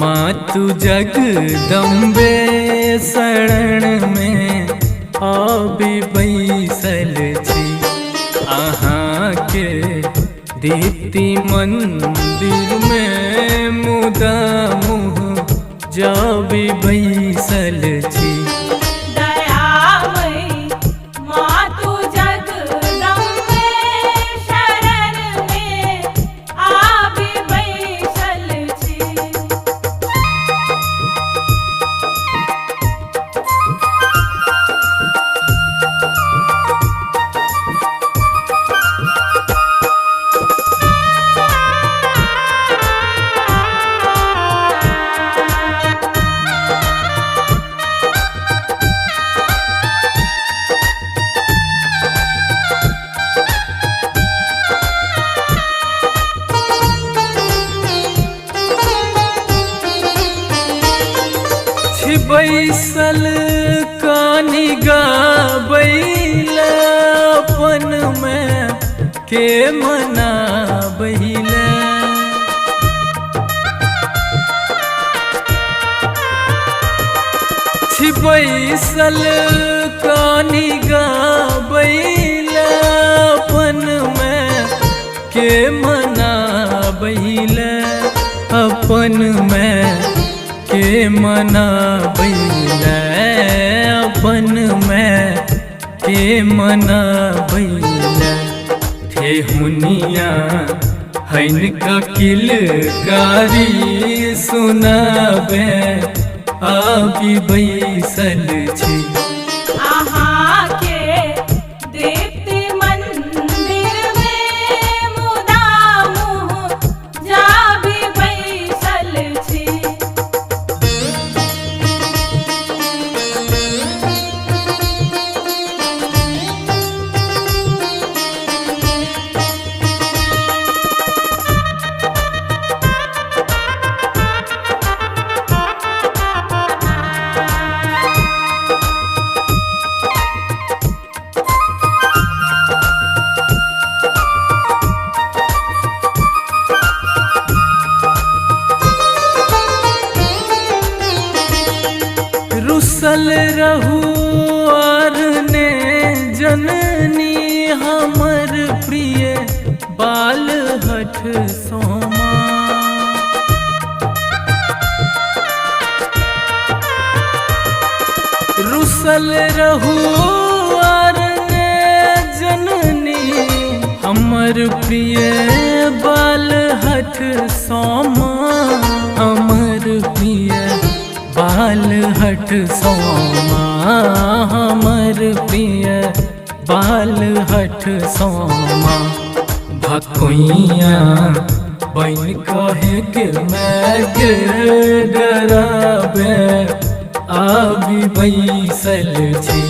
मातु जगदम्बे शरण में आबि बैसल छी। अहाँ के दीप्ति मंदिर में मुदा मुँह जाबि बैसल छी। बैसल कानी गाबैल अपन में के मनाबैल। बैसल कानी गाबैल अपन में के मनाबैल। अपन में के मनाबैल अपन में के मनाबैल। ठेहुनिया हैन ककिल कारी सुनाबे आबि बैसल छी। रुसल रहू और ने जननी हमर प्रिय बाल हठ सोमा। रुसल रहू और ने जननी हमर प्रिय बाल हठ सोमा। हमर प्रिय बाल हठ सोमा हमर प्रिय बाल हठ सोमा। भकुइया बन कहे के मैं डराबे आबि बैसल छी।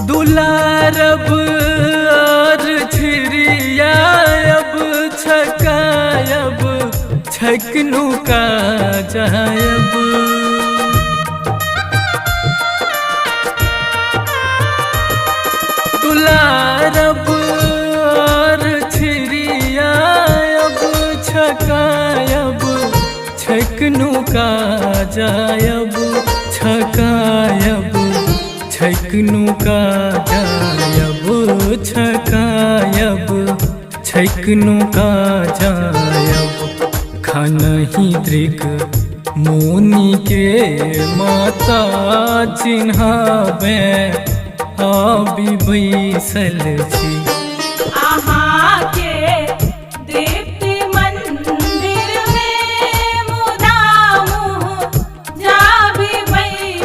दुलारब और छिरियाब छकायब छकनू का जायब। दुलारब और छिरियाब छकायब छकनू का जायब। छकायब छकनू का जायब छकायब छकनू का जायब। खनहि दृग मुनि के माता चिन्हाबे आबि बैसल छी। मंदिर में मुदा मुँह जाबि बैसल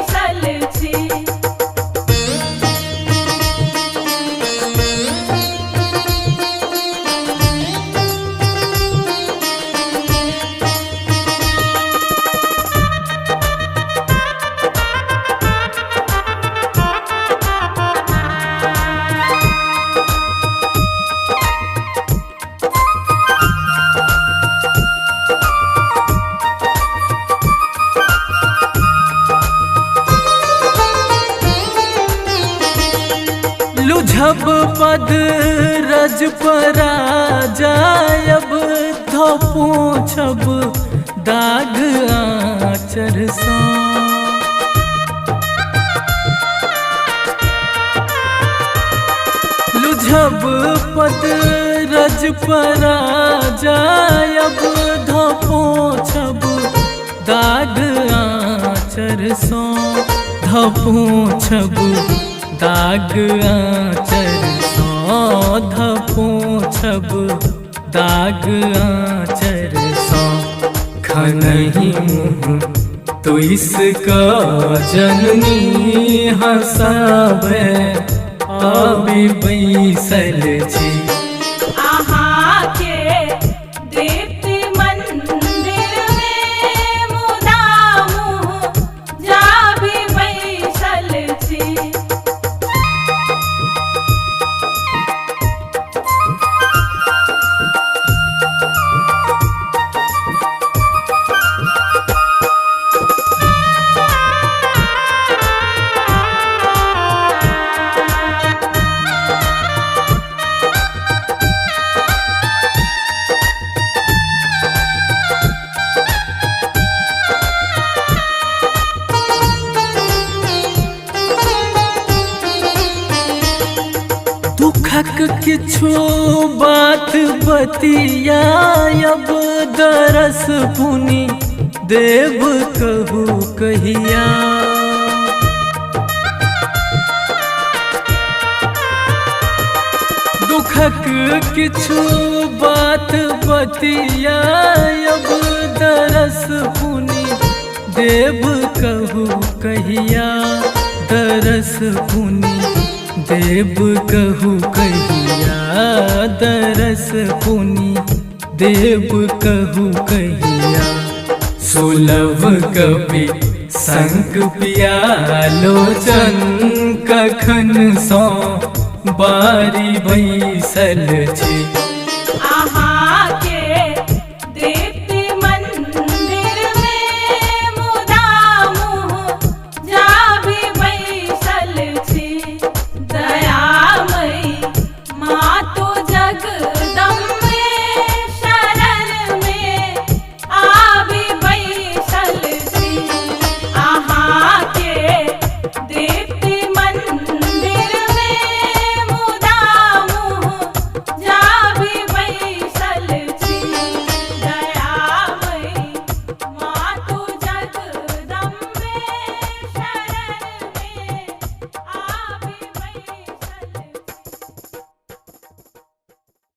पद रज परा जायब धोपो छब दाग आचर सा लुझब पद रज परा जायब धोपो छब दाग आचर सो धोपो छब दाग आचर सो धोपो छब दाग आचर सो खनहि मुँह तो इसका जननी हंसावे अभी बैसल छी आहा के दीप्ति मंदिर में मुदा मुँह जा भी बैसल छी दुखक किछु बात बतियाब दरस पुनि देव कहू कहिया दुखक किछु बात बतियाब दरस पुनि देव कहू कहिया दरस पुनि देव कहू कहिया दरस पुनि देव कहू कहिया सुलभ कवि संग पियालोचन कखन सो बारी बैसल छी।